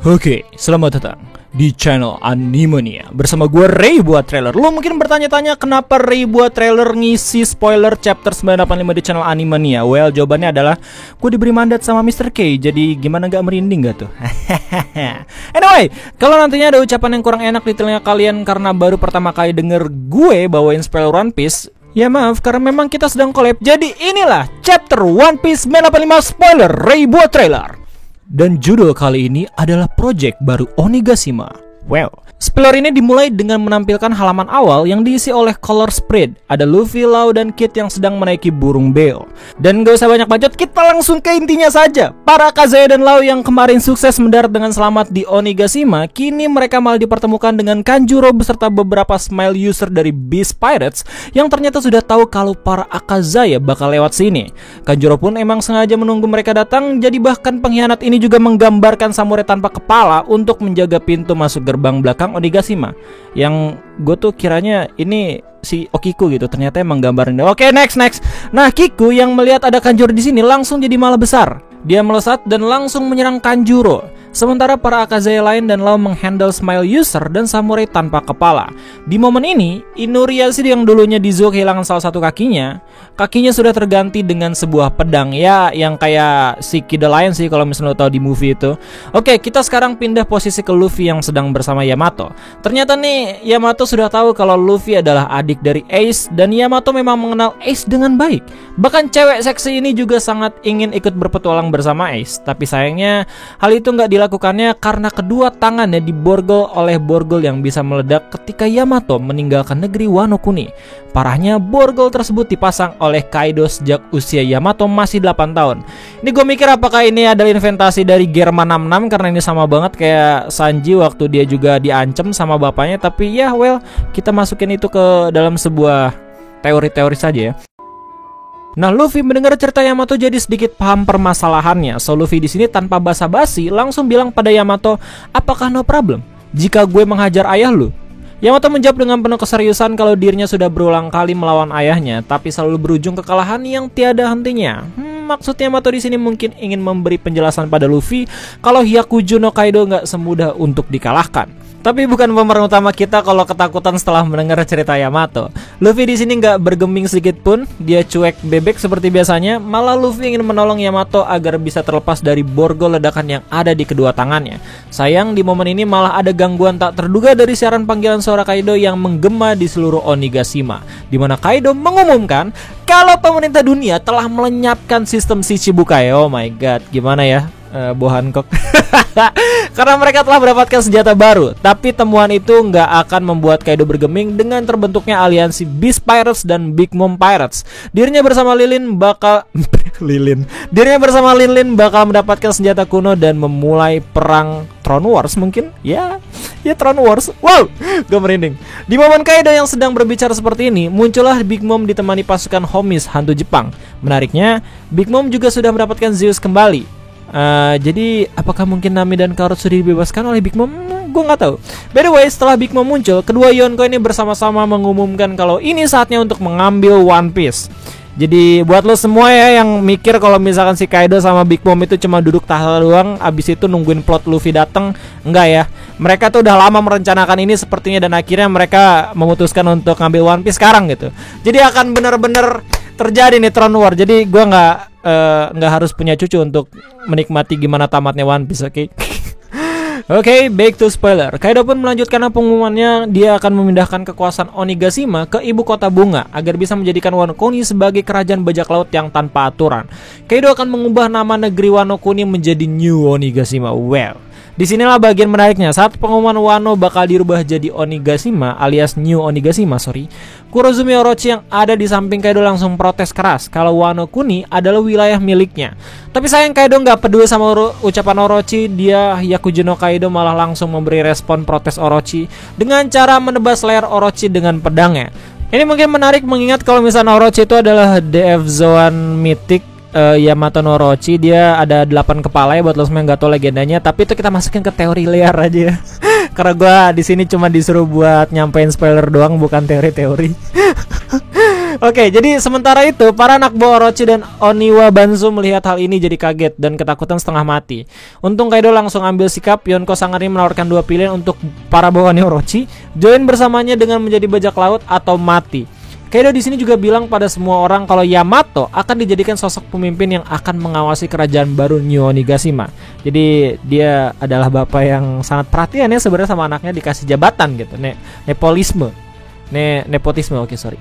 Oke, selamat datang di channel Animania bersama gue Ray buat trailer. Lo mungkin bertanya-tanya kenapa Ray buat trailer ngisi spoiler chapter 985 di channel Animania. Well, jawabannya adalah gue diberi mandat sama Mr. K. Jadi gimana gak merinding gak tuh? Anyway, kalau nantinya ada ucapan yang kurang enak di telinga kalian karena baru pertama kali denger gue bawain spoiler One Piece, ya maaf, karena memang kita sedang collab. Jadi inilah chapter One Piece 985 spoiler Ray buat trailer. Dan judul kali ini adalah project baru Onigashima. Well, spoiler ini dimulai dengan menampilkan halaman awal yang diisi oleh color spread. Ada Luffy, Law, dan Kid yang sedang menaiki burung beo. Dan gak usah banyak bacot, kita langsung ke intinya saja. Para Kazaya dan Law yang kemarin sukses mendarat dengan selamat di Onigashima, kini mereka malah dipertemukan dengan Kanjuro beserta beberapa smile user dari Beast Pirates yang ternyata sudah tahu kalau para Akazaya bakal lewat sini. Kanjuro pun emang sengaja menunggu mereka datang, jadi bahkan pengkhianat ini juga menggambarkan samurai tanpa kepala untuk menjaga pintu masuk gerbang belakang Onigashima. Yang gue tuh kiranya ini si Okiku gitu, ternyata emang gambarnya. Oke, next. Nah, Kiku yang melihat ada Kanjuro di sini langsung jadi malah besar. Dia melesat dan langsung menyerang Kanjuro. Sementara para Akazaya lain dan Law menghandle smile user dan samurai tanpa kepala. Di momen ini, Inuyasha yang dulunya di Zou kehilangan salah satu kakinya sudah terganti dengan sebuah pedang. Ya, yang kayak si Kid the Lion sih kalau misalnya lo tahu di movie itu. Oke, kita sekarang pindah posisi ke Luffy yang sedang bersama Yamato. Ternyata nih, Yamato sudah tahu kalau Luffy adalah adik dari Ace, dan Yamato memang mengenal Ace dengan baik. Bahkan cewek seksi ini juga sangat ingin ikut berpetualang bersama Ace. Tapi sayangnya, hal itu nggak dilakukannya karena kedua tangannya diborgol oleh borgol yang bisa meledak ketika Yamato meninggalkan negeri Wano Kuni. Parahnya, borgol tersebut dipasang oleh Kaido sejak usia Yamato masih 8 tahun. Ini gue mikir apakah ini adalah inventasi dari Germa 66 karena ini sama banget kayak Sanji waktu dia juga diancam sama bapaknya. Tapi ya, well, kita masukin itu ke dalam sebuah teori-teori saja ya. Nah, Luffy mendengar cerita Yamato jadi sedikit paham permasalahannya. So, Luffy di sini tanpa basa-basi langsung bilang pada Yamato, "Apakah no problem jika gue menghajar ayah lu?" Yamato menjawab dengan penuh keseriusan kalau dirinya sudah berulang kali melawan ayahnya, tapi selalu berujung kekalahan yang tiada hentinya. Maksud Yamato di sini mungkin ingin memberi penjelasan pada Luffy kalau Hyakuju no Kaido nggak semudah untuk dikalahkan. Tapi bukan pemeran utama kita kalau ketakutan setelah mendengar cerita Yamato. Luffy di sini nggak bergeming sedikit pun, dia cuek bebek seperti biasanya. Malah Luffy ingin menolong Yamato agar bisa terlepas dari borgol ledakan yang ada di kedua tangannya. Sayang di momen ini malah ada gangguan tak terduga dari siaran panggilan suara Kaido yang menggema di seluruh Onigashima, di mana Kaido mengumumkan kalau pemerintah dunia telah melenyapkan sistem Shichibukai. Oh my god, gimana ya? Bo Hancock. Karena mereka telah mendapatkan senjata baru. Tapi temuan itu nggak akan membuat Kaido bergeming dengan terbentuknya aliansi Beast Pirates dan Big Mom Pirates. Dirinya bersama Linlin bakal mendapatkan senjata kuno dan memulai perang Throne Wars mungkin. Ya Throne Wars. Wow, gue merinding. Di momen Kaido yang sedang berbicara seperti ini, muncullah Big Mom ditemani pasukan homies hantu Jepang. Menariknya, Big Mom juga sudah mendapatkan Zeus kembali. Jadi apakah mungkin Nami dan Carrot sudah dibebaskan oleh Big Mom? Gue nggak tahu. By the way, setelah Big Mom muncul, kedua Yonko ini bersama-sama mengumumkan kalau ini saatnya untuk mengambil One Piece. Jadi buat lo semua ya yang mikir kalau misalkan si Kaido sama Big Mom itu cuma duduk tahta doang, abis itu nungguin plot Luffy datang, enggak ya. Mereka tuh udah lama merencanakan ini sepertinya, dan akhirnya mereka memutuskan untuk ngambil One Piece sekarang gitu. Jadi akan bener-bener terjadi nih Throne War. Jadi gue nggak harus punya cucu untuk menikmati gimana tamatnya One Piece, oke? Oke, back to spoiler. Kaido pun melanjutkan pengumumannya. Dia akan memindahkan kekuasaan Onigashima ke ibu kota bunga agar bisa menjadikan Wano Kuni sebagai kerajaan bajak laut yang tanpa aturan. Kaido akan mengubah nama negeri Wano Kuni menjadi New Onigashima. Well, disinilah bagian menariknya. Saat pengumuman Wano bakal dirubah jadi Onigashima alias New Onigashima, Kurozumi Orochi yang ada di samping Kaido langsung protes keras kalau Wano Kuni adalah wilayah miliknya. Tapi sayang Kaido nggak peduli sama ucapan Orochi. Dia Hyakuju no Kaido malah langsung memberi respon protes Orochi dengan cara menebas leher Orochi dengan pedangnya. Ini mungkin menarik mengingat kalau misalnya Orochi itu adalah DF Zoan Mythic Yamato no Orochi. Dia ada 8 kepala ya, buat lo semua yang nggak tahu legendanya. Tapi itu kita masukin ke teori liar aja ya. Karena gue di sini cuma disuruh buat nyampein spoiler doang, bukan teori-teori. Oke, jadi sementara itu para anak buah Orochi dan Oniwa Banzo melihat hal ini jadi kaget dan ketakutan setengah mati. Untung Kaido langsung ambil sikap. Yonko Sangarin menawarkan dua pilihan untuk para bawahannya Orochi: join bersamanya dengan menjadi bajak laut atau mati. Kaido di sini juga bilang pada semua orang kalau Yamato akan dijadikan sosok pemimpin yang akan mengawasi kerajaan baru New Onigashima. Jadi dia adalah bapak yang sangat perhatian ya sebenarnya sama anaknya, dikasih jabatan gitu. Nepotisme, oke, sorry.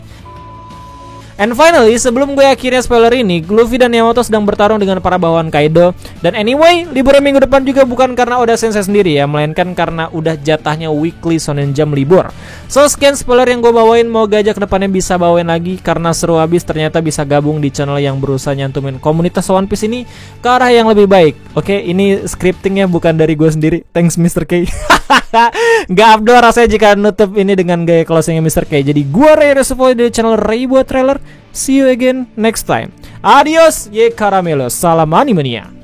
And finally, sebelum gue akhirnya spoiler ini, Luffy dan Yamato sedang bertarung dengan para bawahan Kaido. Dan anyway, liburan minggu depan juga bukan karena Oda Sensei sendiri ya, melainkan karena udah jatahnya weekly Shonen Jump libur. So, sekian spoiler yang gue bawain, mau gajah kedepannya bisa bawain lagi, karena seru habis ternyata bisa gabung di channel yang berusaha nyantumin komunitas One Piece ini ke arah yang lebih baik. Oke, ini scriptingnya bukan dari gue sendiri, thanks Mr. K. Gak abdol rasanya jika nutup ini dengan gaya closingnya Mr. K. Jadi gue Ray Reservoir dari channel Ray buat trailer. See you again next time. Adios, ye caramelo. Salam Animania.